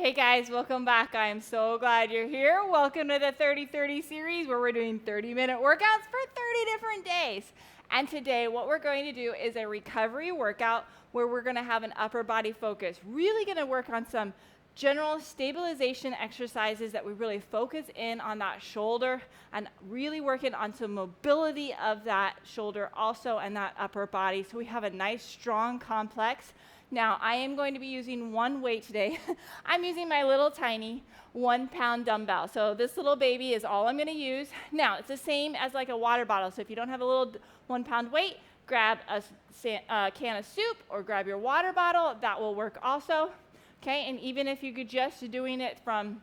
Hey guys, welcome back. I am so glad you're here. Welcome to the 30-30 series where we're doing 30-minute workouts for 30 different days. And today what we're going to do is a recovery workout where we're going to have an upper body focus. Really going to work on some general stabilization exercises that we really focus in on that shoulder and really working on some mobility of that shoulder also and that upper body. So we have a nice strong complex. Now, I am going to be using one weight today. I'm using my little tiny 1 pound dumbbell. So this little baby is all I'm going to use. Now, it's the same as like a water bottle. So if you don't have a little 1 pound weight, grab a can of soup or grab your water bottle. That will work also. Okay, and even if you're just doing it from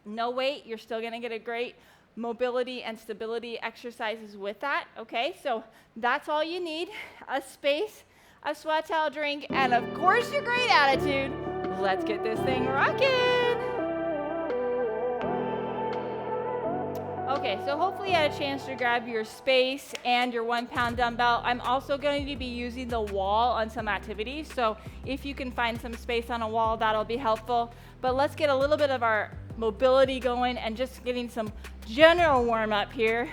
no weight, you're still going to get a great mobility and stability exercises with that. Okay, so that's all you need. A space, a sweat towel drink, and of course your great attitude. Let's get this thing rocking. Okay, so hopefully you had a chance to grab your space and your 1 pound dumbbell. I'm also going to be using the wall on some activities, so if you can find some space on a wall, that'll be helpful. But let's get a little bit of our mobility going and just getting some general warm up here.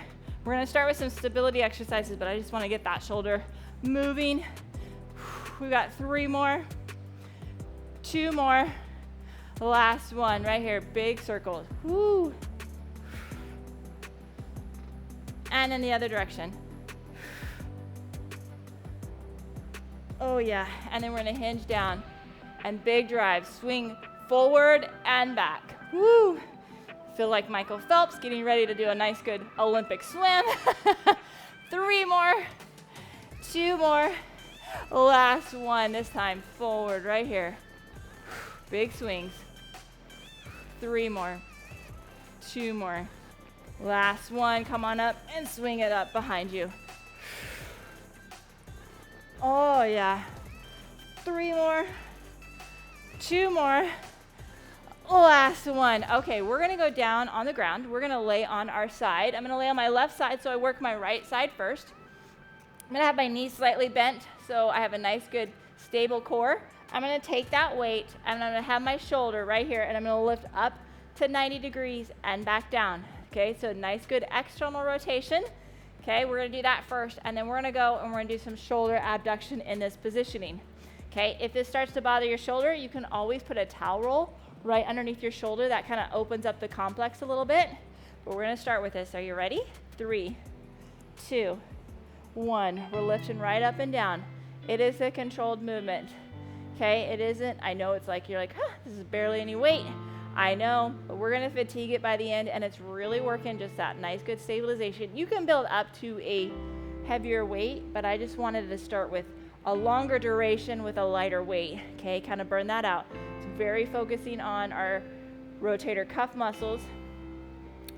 We're gonna start with some stability exercises, but I just wanna get that shoulder moving. We got 3 more, 2 more, last one right here, big circles. Woo. And in the other direction. Oh yeah, and then we're gonna hinge down and big drive, swing forward and back. Woo! Feel like Michael Phelps getting ready to do a nice good Olympic swim. 3 more, 2 more, last one, this time forward right here. Big swings. 3 more, 2 more. Last one, come on up and swing it up behind you. Oh yeah. 3 more, 2 more, last one. Okay, we're gonna go down on the ground. We're gonna lay on our side. I'm gonna lay on my left side, so I work my right side first. I'm gonna have my knees slightly bent, so I have a nice, good, stable core. I'm gonna take that weight, and I'm gonna have my shoulder right here, and I'm gonna lift up to 90 degrees and back down. Okay, so nice, good external rotation. Okay, we're gonna do that first, and then we're gonna go and we're gonna do some shoulder abduction in this positioning. Okay, if this starts to bother your shoulder, you can always put a towel roll right underneath your shoulder. That kind of opens up the complex a little bit. But we're gonna start with this. Are you ready? 3, 2, 1. We're lifting right up and down. It is a controlled movement. Okay, it isn't, I know it's like, you're like, this is barely any weight. I know, but we're gonna fatigue it by the end, and it's really working just that nice, good stabilization. You can build up to a heavier weight, but I just wanted to start with a longer duration with a lighter weight. Okay, kind of burn that out. It's very focusing on our rotator cuff muscles.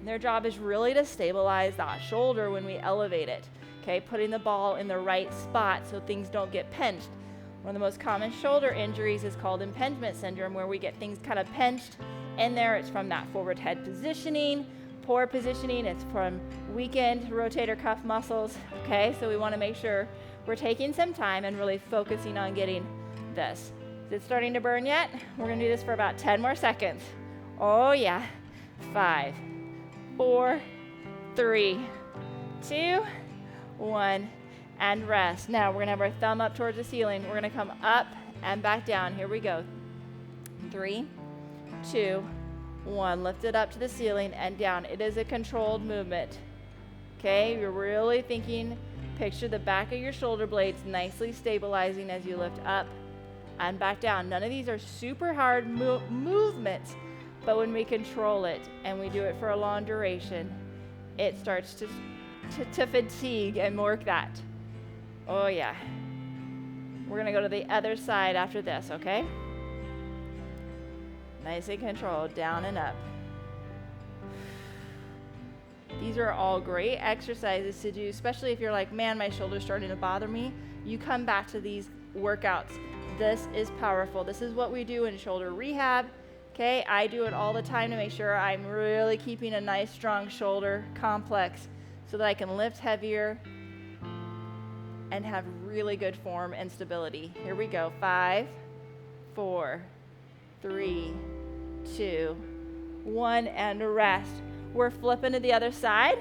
Their job is really to stabilize that shoulder when we elevate it. Okay, putting the ball in the right spot so things don't get pinched. One of the most common shoulder injuries is called impingement syndrome, where we get things kind of pinched in there. It's from that forward head positioning, poor positioning. It's from weakened rotator cuff muscles. Okay, so we want to make sure we're taking some time and really focusing on getting this. Is it starting to burn yet? We're going to do this for about 10 more seconds. Oh yeah. 5, 4, 3, 2, 1. And rest. Now we're gonna have our thumb up towards the ceiling. We're gonna come up and back down. Here we go. 3, 2, 1. Lift it up to the ceiling and down. It is a controlled movement. Okay, you're really thinking, picture the back of your shoulder blades nicely stabilizing as you lift up and back down. None of these are super hard movements, but when we control it and we do it for a long duration, it starts to fatigue and work that. Oh yeah. We're gonna go to the other side after this, okay? Nice and controlled, down and up. These are all great exercises to do, especially if you're like, man, my shoulder's starting to bother me. You come back to these workouts. This is powerful. This is what we do in shoulder rehab. Okay, I do it all the time to make sure I'm really keeping a nice, strong shoulder complex so that I can lift heavier and have really good form and stability. Here we go. 5, 4, 3, 2, 1, and rest. We're flipping to the other side,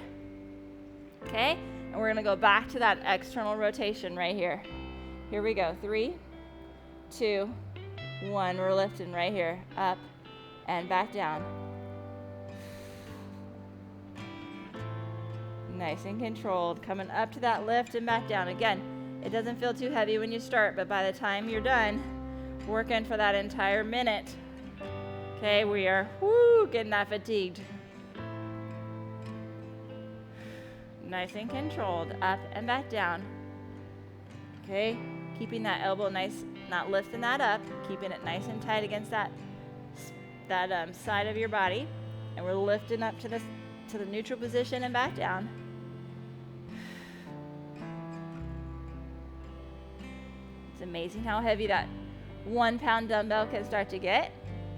okay? And we're gonna go back to that external rotation right here. Here we go, 3, 2, 1. We're lifting right here, up and back down. Nice and controlled, coming up to that lift and back down. Again, it doesn't feel too heavy when you start, but by the time you're done working for that entire minute, okay, we are, getting that fatigued. Nice and controlled, up and back down. Okay, keeping that elbow nice, not lifting that up, keeping it nice and tight against that side of your body. And we're lifting up to the neutral position and back down. It's amazing how heavy that 1 pound dumbbell can start to get.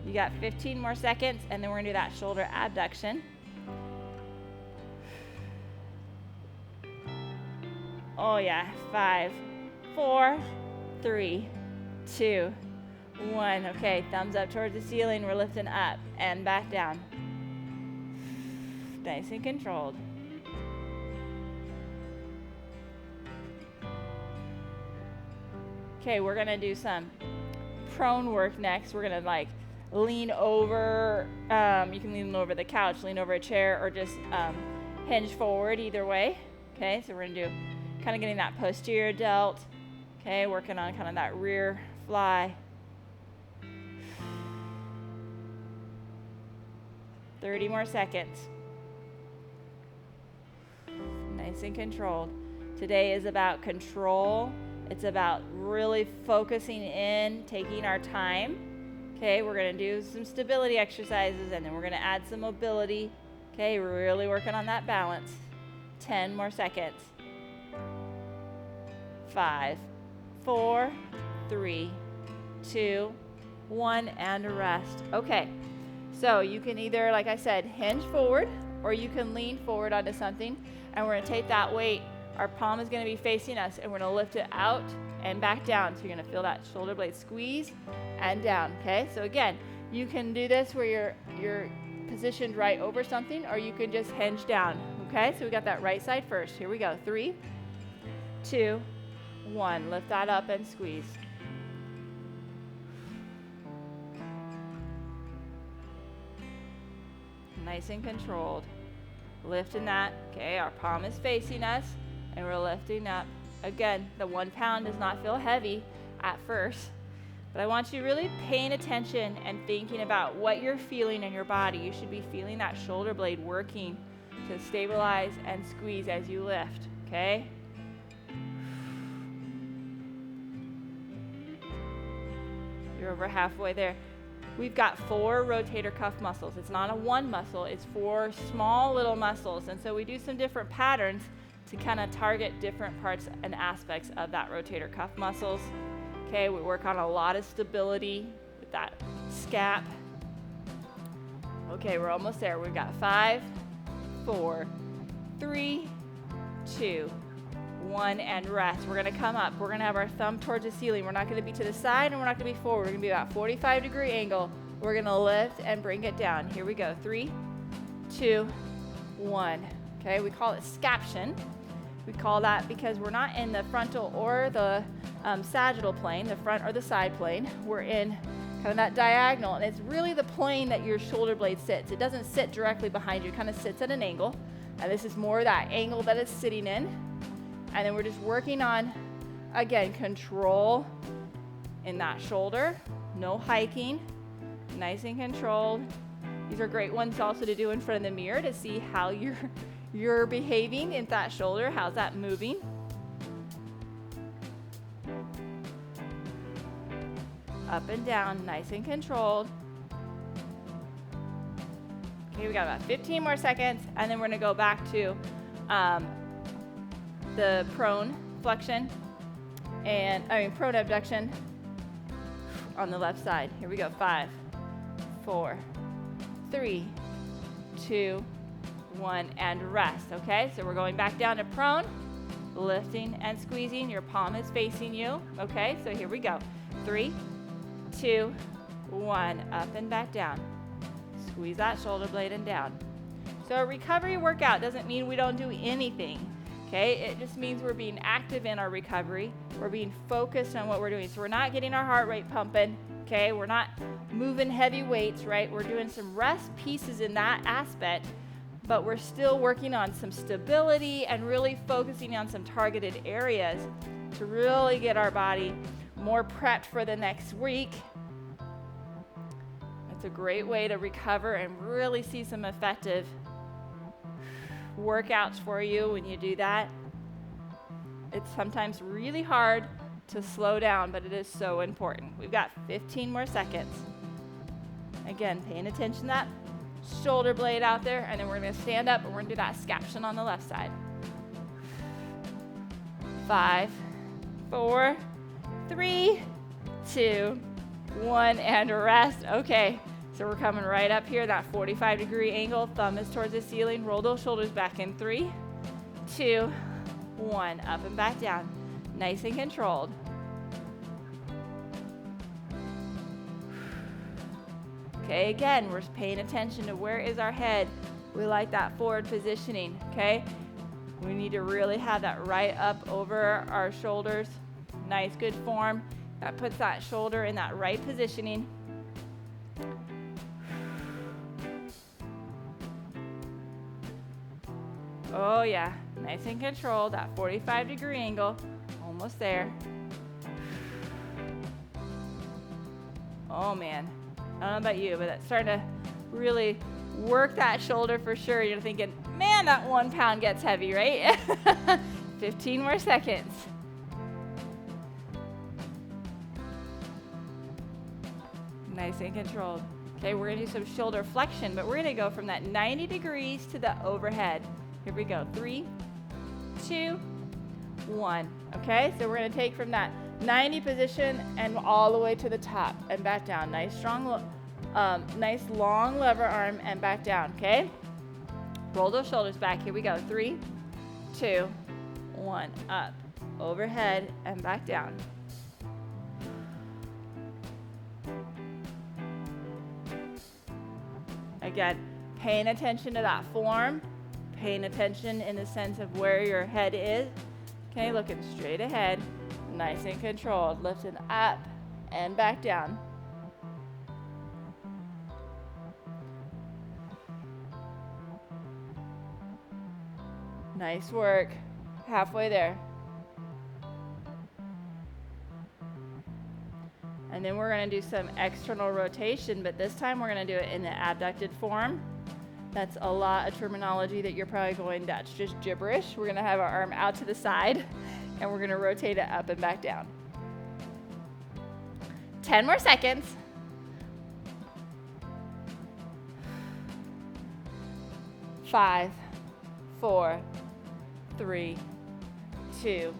You got 15 more seconds, and then we're gonna do that shoulder abduction. Oh yeah, 5, 4, 3, 2, 1. Okay, thumbs up towards the ceiling. We're lifting up and back down. Nice and controlled. Okay, we're gonna do some prone work next. We're gonna like lean over, you can lean over the couch, lean over a chair, or just hinge forward, either way. Okay, so we're gonna do kind of getting that posterior delt. Okay, working on kind of that rear fly. 30 more seconds. Nice and controlled. Today is about control. It's about really focusing in, taking our time. Okay, we're gonna do some stability exercises, and then we're gonna add some mobility. Okay, we're really working on that balance. 10 more seconds. 5, 4, 3, 2, 1, and a rest. Okay, so you can either, like I said, hinge forward, or you can lean forward onto something, and we're gonna take that weight. Our palm is gonna be facing us, and we're gonna lift it out and back down. So you're gonna feel that shoulder blade squeeze and down, okay? So again, you can do this where you're positioned right over something, or you can just hinge down, okay? So we got that right side first. Here we go, 3, 2, 1. Lift that up and squeeze. Nice and controlled. Lifting that, okay? Our palm is facing us, and we're lifting up. Again, the 1 pound does not feel heavy at first, but I want you really paying attention and thinking about what you're feeling in your body. You should be feeling that shoulder blade working to stabilize and squeeze as you lift, okay? You're over halfway there. We've got 4 rotator cuff muscles. It's not a one muscle, it's 4 small little muscles. And so we do some different patterns to kind of target different parts and aspects of that rotator cuff muscles. Okay, we work on a lot of stability with that scap. Okay, we're almost there. We've got 5, 4, 3, 2, 1, and rest. We're gonna come up. We're gonna have our thumb towards the ceiling. We're not gonna be to the side, and we're not gonna be forward. We're gonna be about 45-degree angle. We're gonna lift and bring it down. Here we go. 3, 2, 1. Okay, we call it scaption. We call that because we're not in the frontal or the sagittal plane, the front or the side plane. We're in kind of that diagonal, and it's really the plane that your shoulder blade sits. It doesn't sit directly behind you. It kind of sits at an angle, and this is more that angle that it's sitting in. And then we're just working on, again, control in that shoulder. No hiking. Nice and controlled. These are great ones also to do in front of the mirror to see how you're behaving in that shoulder. How's that moving? Up and down, nice and controlled. Okay, we got about 15 more seconds, and then we're gonna go back to the prone flexion, prone abduction on the left side. Here we go, 5, 4, 3, 2, 1, and rest, okay? So we're going back down to prone, lifting and squeezing. Your palm is facing you, okay? So here we go, 3, 2, 1, up and back down. Squeeze that shoulder blade and down. So a recovery workout doesn't mean we don't do anything, okay? It just means we're being active in our recovery. We're being focused on what we're doing. So we're not getting our heart rate pumping, okay? We're not moving heavy weights, right? We're doing some rest pieces in that aspect, but we're still working on some stability and really focusing on some targeted areas to really get our body more prepped for the next week. It's a great way to recover and really see some effective workouts for you when you do that. It's sometimes really hard to slow down, but it is so important. We've got 15 more seconds. Again, paying attention to that shoulder blade out there, and then we're going to stand up and we're going to do that scaption on the left side. 5, 4, 3, 2, 1, and rest. Okay. So we're coming right up here, that 45-degree angle. Thumb is towards the ceiling. Roll those shoulders back in 3, 2, 1. Up and back down. Nice and controlled. Okay, again, we're paying attention to where is our head. We like that forward positioning, okay? We need to really have that right up over our shoulders. Nice, good form. That puts that shoulder in that right positioning. Oh yeah, nice and controlled, that 45-degree angle, almost there. Oh man, I don't know about you, but that's starting to really work that shoulder for sure. You're thinking, man, that 1 pound gets heavy, right? 15 more seconds. Nice and controlled. Okay, we're gonna do some shoulder flexion, but we're gonna go from that 90 degrees to the overhead. Here we go, 3, 2, 1. Okay, so we're gonna take from that 90 position and all the way to the top and back down. Nice, strong, nice long lever arm and back down, okay? Roll those shoulders back. Here we go, 3, 2, 1. Up, overhead, and back down. Again, paying attention to that form. Paying attention in the sense of where your head is. Okay, looking straight ahead, nice and controlled, lifting up and back down. Nice work, halfway there. And then we're gonna do some external rotation, but this time we're gonna do it in the abducted form. That's a lot of terminology that you're probably going, that's just gibberish. We're gonna have our arm out to the side and we're gonna rotate it up and back down. 10 more seconds. 5, 4, 3, 2,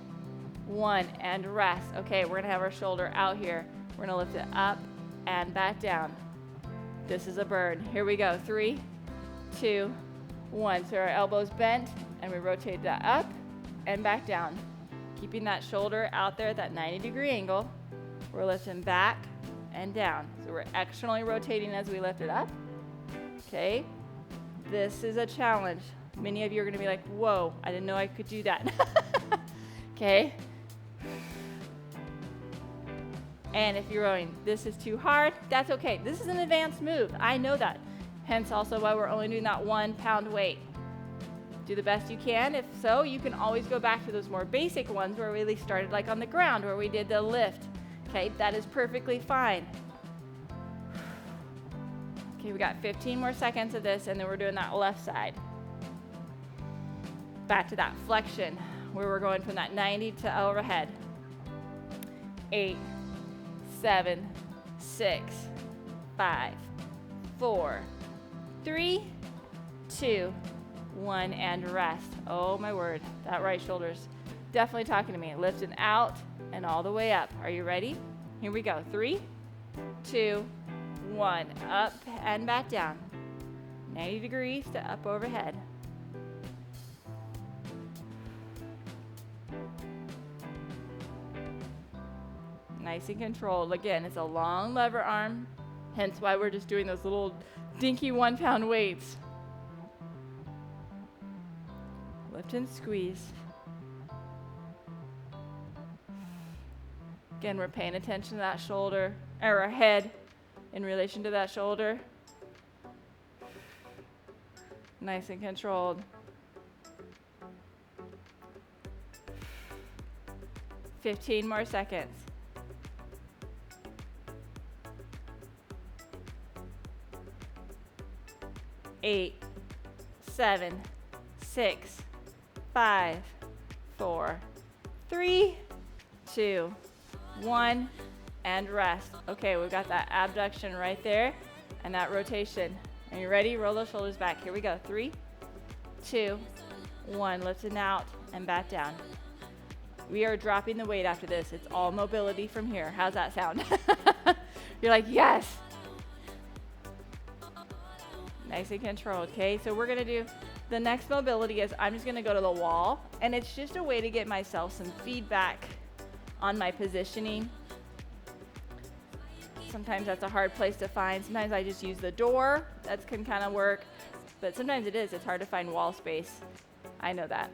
1, and rest. Okay, we're gonna have our shoulder out here. We're gonna lift it up and back down. This is a bird. Here we go, 3, 2, 1. So our elbows bent and we rotate that up and back down. Keeping that shoulder out there at that 90-degree angle. We're lifting back and down. So we're externally rotating as we lift it up. Okay, this is a challenge. Many of you are gonna be like, whoa, I didn't know I could do that. Okay. And if you're going, this is too hard, that's okay. This is an advanced move, I know that. Hence also why we're only doing that 1 pound weight. Do the best you can. If so, you can always go back to those more basic ones where we really started like on the ground where we did the lift. Okay, that is perfectly fine. Okay, we got 15 more seconds of this and then we're doing that left side. Back to that flexion where we're going from that 90 to overhead. 8, 7, 6, 5, 4, 3, 2, 1, and rest. Oh my word, that right shoulder's definitely talking to me. Lifting out and all the way up. Are you ready? Here we go. 3, 2, 1. Up and back down. 90 degrees to up overhead. Nice and controlled. Again, it's a long lever arm. Hence why we're just doing those little dinky 1 pound weights. Lift and squeeze. Again, we're paying attention to that shoulder, or our head in relation to that shoulder. Nice and controlled. 15 more seconds. 8, 7, 6, 5, 4, 3, 2, 1, and rest. Okay, we've got that abduction right there and that rotation. Are you ready? Roll those shoulders back. Here we go. 3, 2, 1. Lifting out and back down. We are dropping the weight after this. It's all mobility from here. How's that sound? You're like, yes. Nice and controlled. Okay, so we're going to do the next mobility is I'm just going to go to the wall, and it's just a way to get myself some feedback on my positioning. Sometimes that's a hard place to find. Sometimes I just use the door. That can kind of work, but sometimes it is. It's hard to find wall space. I know that.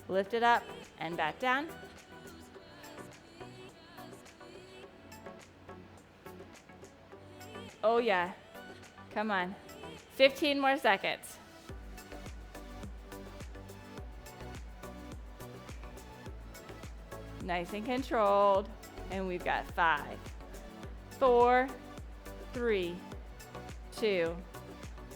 Lift it up and back down. Oh yeah, come on. 15 more seconds. Nice and controlled. And we've got 5, 4, 3, 2,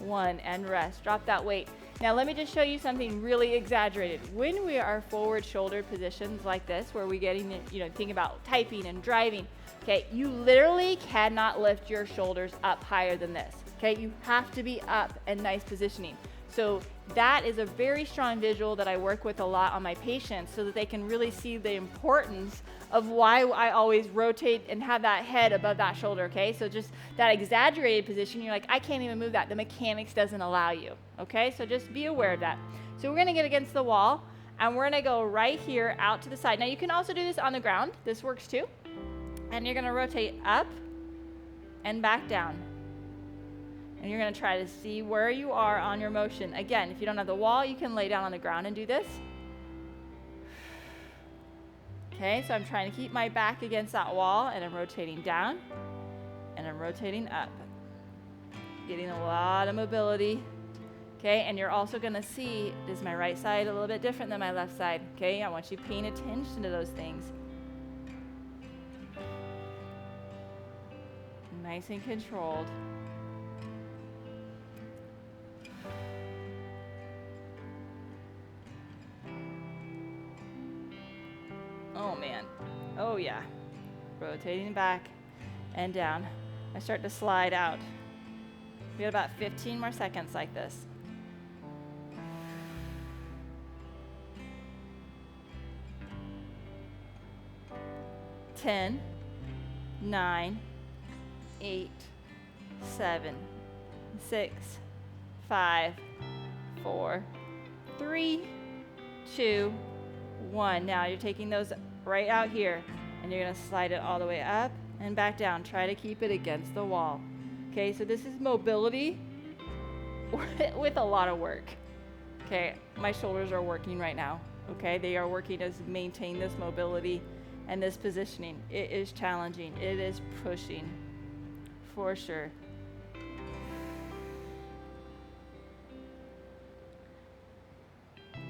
1, and rest. Drop that weight. Now let me just show you something really exaggerated. When we are forward shoulder positions like this, where we're getting, think about typing and driving, okay, you literally cannot lift your shoulders up higher than this, okay? You have to be up and nice positioning. So that is a very strong visual that I work with a lot on my patients so that they can really see the importance of why I always rotate and have that head above that shoulder, okay? So just that exaggerated position, you're like, I can't even move that. The mechanics doesn't allow you, okay? So just be aware of that. So we're gonna get against the wall, and we're gonna go right here out to the side. Now you can also do this on the ground. This works too. And you're gonna rotate up and back down. And you're gonna try to see where you are on your motion. Again, if you don't have the wall, you can lay down on the ground and do this. Okay, so I'm trying to keep my back against that wall, and I'm rotating down, and I'm rotating up. Getting a lot of mobility. Okay, and you're also gonna see, is my right side a little bit different than my left side? Okay, I want you paying attention to those things. Nice and controlled. Oh man, oh yeah. Rotating back and down. I start to slide out. We got about 15 more seconds like this. 10, 9, 8, 7, 6, 5, 4, 3, 2, 1. Now you're taking those right out here, and you're going to slide it all the way up and back down. Try to keep it against the wall. Okay, so this is mobility with a lot of work. Okay, my shoulders are working right now. Okay, they are working to maintain this mobility and this positioning. It is challenging. It is pushing for sure.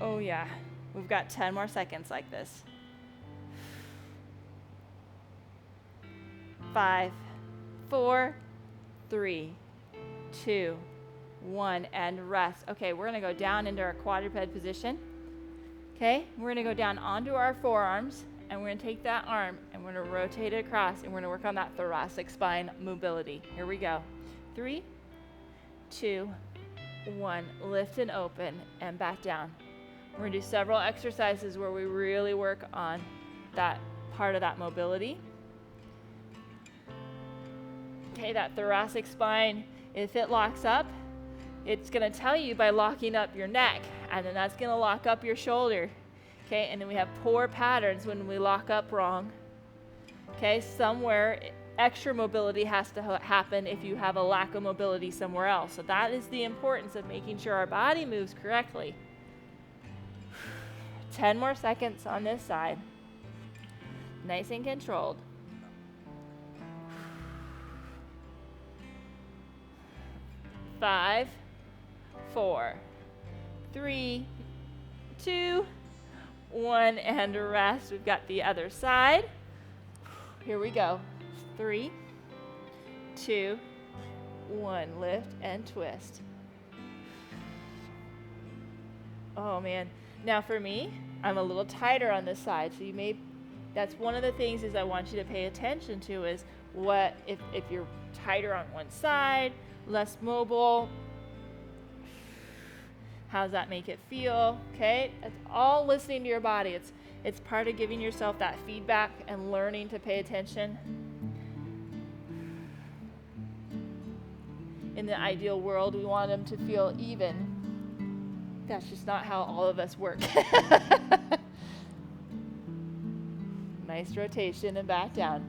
Oh yeah, we've got 10 more seconds like this. 5, 4, 3, 2, 1, and rest. Okay, we're gonna go down into our quadruped position. Okay, we're gonna go down onto our forearms, and we're gonna take that arm and we're gonna rotate it across, and we're gonna work on that thoracic spine mobility. Here we go. 3, 2, 1. Lift and open and back down. We're gonna do several exercises where we really work on that part of that mobility. Okay, that thoracic spine, if it locks up, it's gonna tell you by locking up your neck, and then that's gonna lock up your shoulder. Okay, and then we have poor patterns when we lock up wrong. Okay, somewhere extra mobility has to happen if you have a lack of mobility somewhere else. So that is the importance of making sure our body moves correctly. 10 more seconds on this side. Nice and controlled. 5, 4, 3, 2, 1, and rest. We've got the other side. Here we go. 3, 2, 1. Lift and twist. Oh man. Now for me, I'm a little tighter on this side, so that's one of the things is I want you to pay attention to is what if you're tighter on one side, less mobile, how does that make it feel? Okay, it's all listening to your body. It's part of giving yourself that feedback and learning to pay attention. In the ideal world, we want them to feel even. That's just not how all of us work. Nice rotation and back down.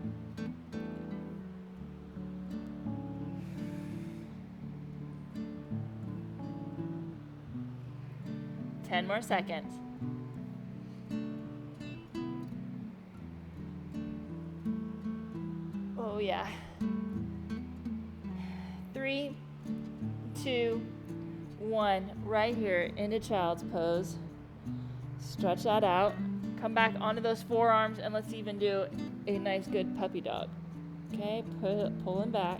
Ten more seconds. Oh yeah. 3, 2, 1. Right here into child's pose. Stretch that out. Come back onto those forearms and let's even do a nice good puppy dog. Okay, pulling back.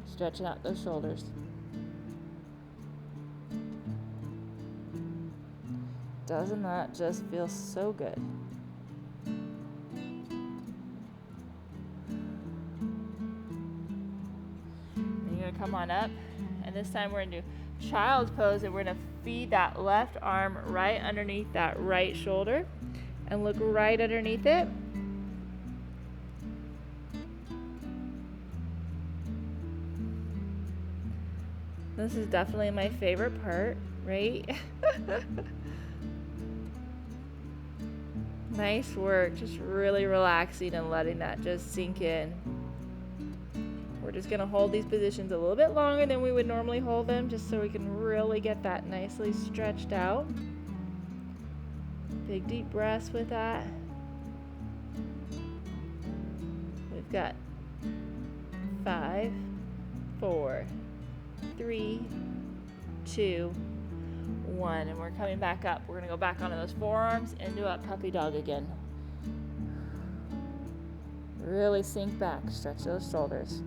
Stretching out those shoulders. Doesn't that just feel so good? You're going to come on up, and this time we're going to do child's pose, and we're going to feed that left arm right underneath that right shoulder and look right underneath it. This is definitely my favorite part, right? Nice work, just really relaxing and letting that just sink in. We're just going to hold these positions a little bit longer than we would normally hold them, just so we can really get that nicely stretched out. Big deep breaths with that. We've got 5, 4, 3, 2, 1, and we're coming back up. We're going to go back onto those forearms and do a puppy dog again. Really sink back, stretch those shoulders.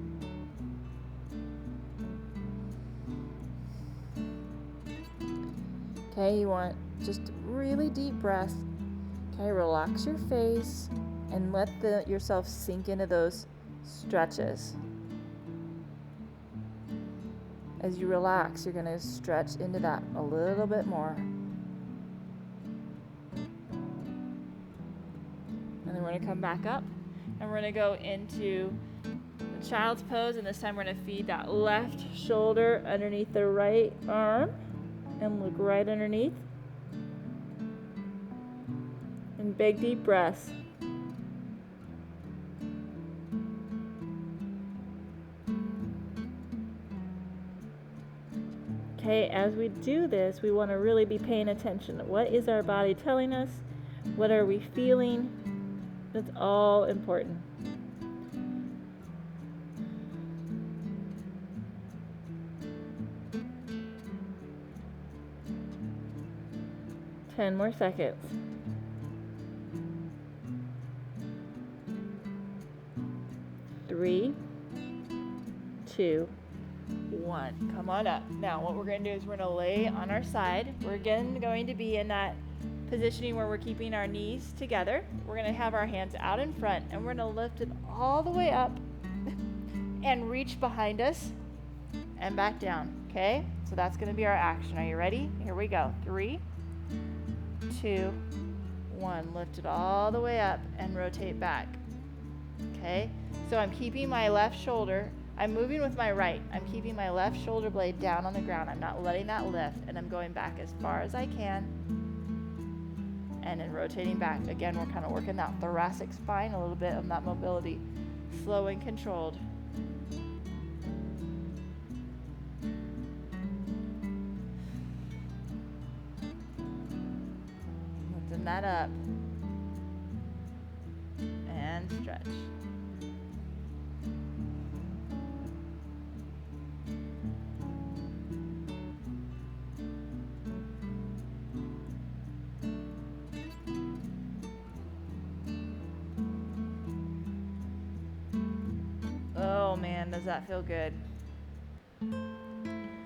Okay, you want just really deep breath. Okay, relax your face and let yourself sink into those stretches. As you relax, you're going to stretch into that a little bit more. And then we're going to come back up and we're going to go into the child's pose, and this time we're going to feed that left shoulder underneath the right arm and look right underneath. And big deep breaths. Okay, as we do this, we want to really be paying attention. What is our body telling us? What are we feeling? That's all important. Ten more seconds. 3, 2, 1. Come on up. Now what we're going to do is we're going to lay on our side. We're again going to be in that positioning where we're keeping our knees together. We're going to have our hands out in front and we're going to lift it all the way up and reach behind us and back down. Okay? So that's going to be our action. Are you ready? Here we go. 3, 2, 1. Lift it all the way up and rotate back. Okay? So I'm keeping my left shoulder. I'm moving with my right. I'm keeping my left shoulder blade down on the ground. I'm not letting that lift, and I'm going back as far as I can and then rotating back. Again, we're kind of working that thoracic spine, a little bit of that mobility, slow and controlled. Lifting that up and stretch. Oh man, does that feel good?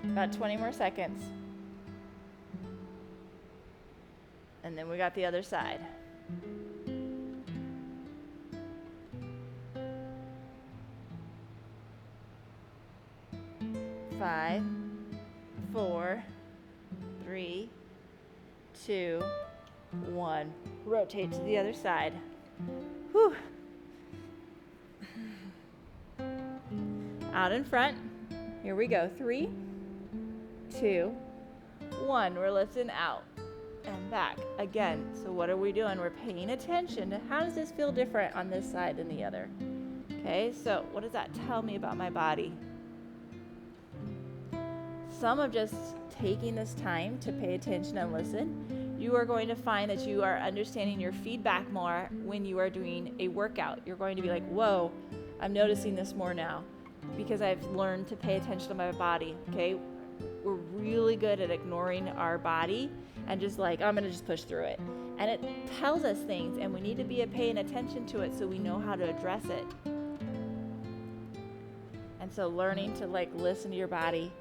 About 20 more seconds. And then we got the other side. 5, 4, 3, 2, 1. Rotate to the other side. Whew. Out in front. Here we go. 3, 2, 1. We're lifting out and back again. So what are we doing? We're paying attention to how does this feel different on this side than the other. Okay, so what does that tell me about my body? Some of just taking this time to pay attention and listen, you are going to find that you are understanding your feedback more when you are doing a workout. You're going to be like, whoa, I'm noticing this more now because I've learned to pay attention to my body. Okay, we're really good at ignoring our body and just like, I'm gonna just push through it. And it tells us things and we need to be paying attention to it so we know how to address it. And so learning to like listen to your body,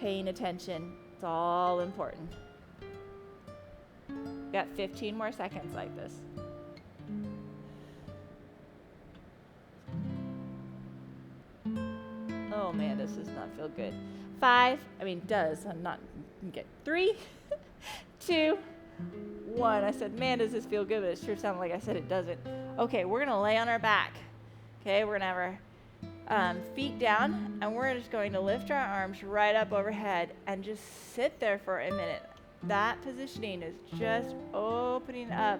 paying attention, it's all important. Got 15 more seconds like this. Oh man, this does not feel good. 5, does, I'm not, okay. 3, 2, 1. I said, man, does this feel good, but it sure sounded like I said it doesn't. Okay, we're gonna lay on our back. Okay, we're gonna have our feet down, and we're just going to lift our arms right up overhead and just sit there for a minute. That positioning is just opening up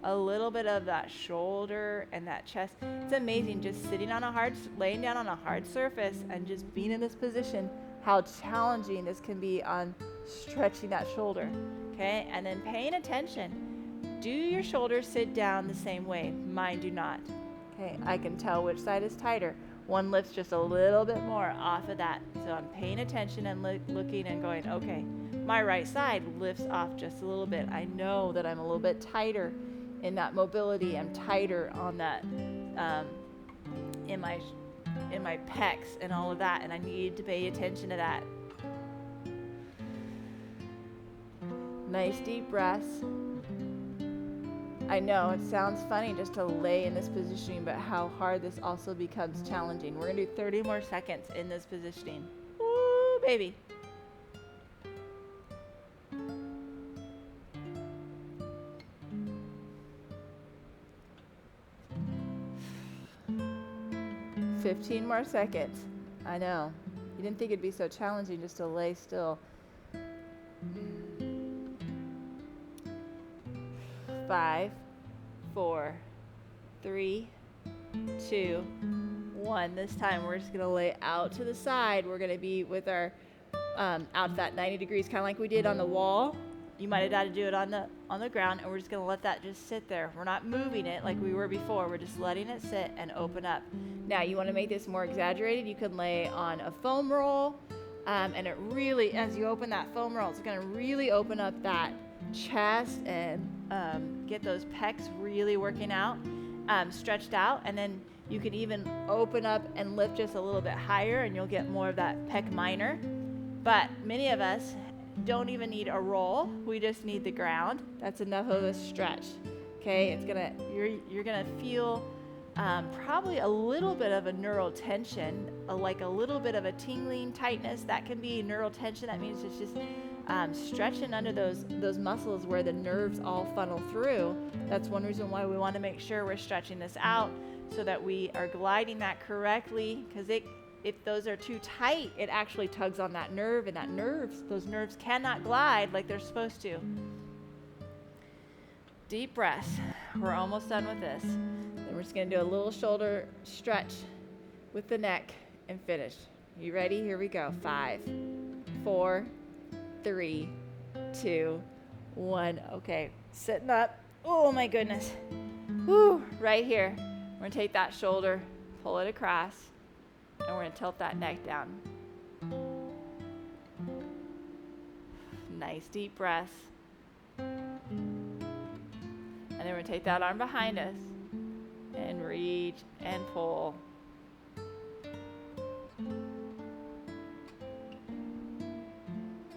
a little bit of that shoulder and that chest. It's amazing just laying down on a hard surface and just being in this position, how challenging this can be on stretching that shoulder. Okay, and then paying attention. Do your shoulders sit down the same way? Mine do not. Okay, I can tell which side is tighter. One lifts just a little bit more off of that. So I'm paying attention and looking and going, okay, my right side lifts off just a little bit. I know that I'm a little bit tighter in that mobility. I'm tighter on that, in my pecs and all of that, and I need to pay attention to that. Nice deep breaths. I know it sounds funny just to lay in this positioning, but how hard this also becomes challenging. We're gonna do 30 more seconds in this positioning. Woo, baby. $15 more seconds. I know. You didn't think it'd be so challenging just to lay still. 5, 4, 3, 2, 1. This time we're just gonna lay out to the side. We're gonna be with our out that 90 degrees, kind of like we did on the wall. You might have had to do it on the ground, and we're just gonna let that just sit there. We're not moving it like we were before. We're just letting it sit and open up. Now, you want to make this more exaggerated. You can lay on a foam roll, and it really, as you open that foam roll, it's gonna really open up that chest and get those pecs really working out, stretched out, and then you can even open up and lift just a little bit higher and you'll get more of that pec minor. But many of us don't even need a roll, we just need the ground. That's enough of a stretch. Okay, you're gonna feel probably a little bit of a neural tension, like a little bit of a tingling tightness. That can be neural tension. That means it's just stretching under those muscles where the nerves all funnel through. That's one reason why we want to make sure we're stretching this out so that we are gliding that correctly, because if those are too tight, it actually tugs on that nerve, and those nerves cannot glide like they're supposed to. Deep breaths. We're almost done with this. Then we're just gonna do a little shoulder stretch with the neck and finish. You ready? Here we go. 5, 4, 3, 2, 1. Okay, sitting up. Oh my goodness. Woo, right here. We're gonna take that shoulder, pull it across, and we're gonna tilt that neck down. Nice deep breath. And then we're gonna take that arm behind us and reach and pull.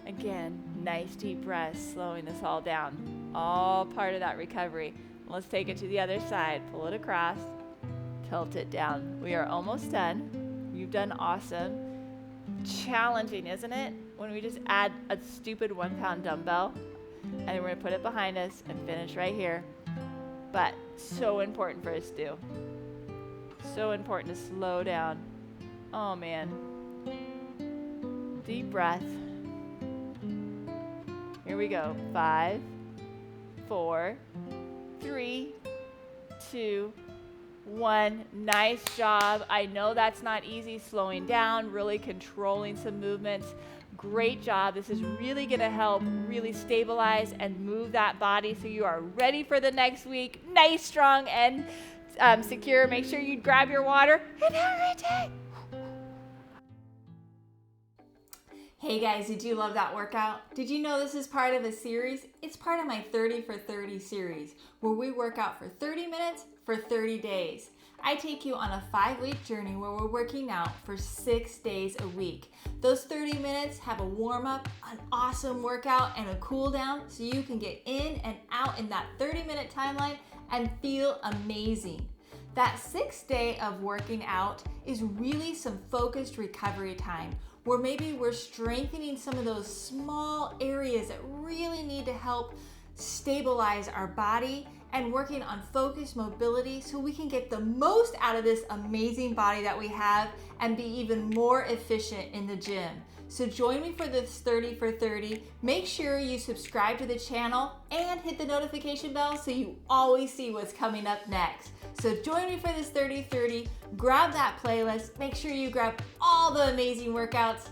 Again, nice deep breaths, slowing this all down. All part of that recovery. Let's take it to the other side. Pull it across, tilt it down. We are almost done. You've done awesome. Challenging, isn't it? When we just add a stupid 1-pound dumbbell, and then we're gonna put it behind us and finish right here. But so important for us to do. So important to slow down. Oh man. Deep breath. Here we go. 5, 4, 3, 2, 1. Nice job. I know that's not easy, slowing down, really controlling some movements. Great job. This is really going to help really stabilize and move that body so you are ready for the next week. Nice, strong, and secure. Make sure you grab your water and have a great day. Hey guys, did you love that workout? Did you know this is part of a series? It's part of my 30 for 30 series, where we work out for 30 minutes for 30 days. I take you on a 5-week journey where we're working out for 6 days a week. Those 30 minutes have a warm-up, an awesome workout, and a cool down so you can get in and out in that 30-minute timeline and feel amazing. That 6th day of working out is really some focused recovery time, where maybe we're strengthening some of those small areas that really need to help stabilize our body and working on focused mobility so we can get the most out of this amazing body that we have and be even more efficient in the gym. So join me for this 30 for 30. Make sure you subscribe to the channel and hit the notification bell so you always see what's coming up next. So join me for this 30-30. Grab that playlist. Make sure you grab all the amazing workouts.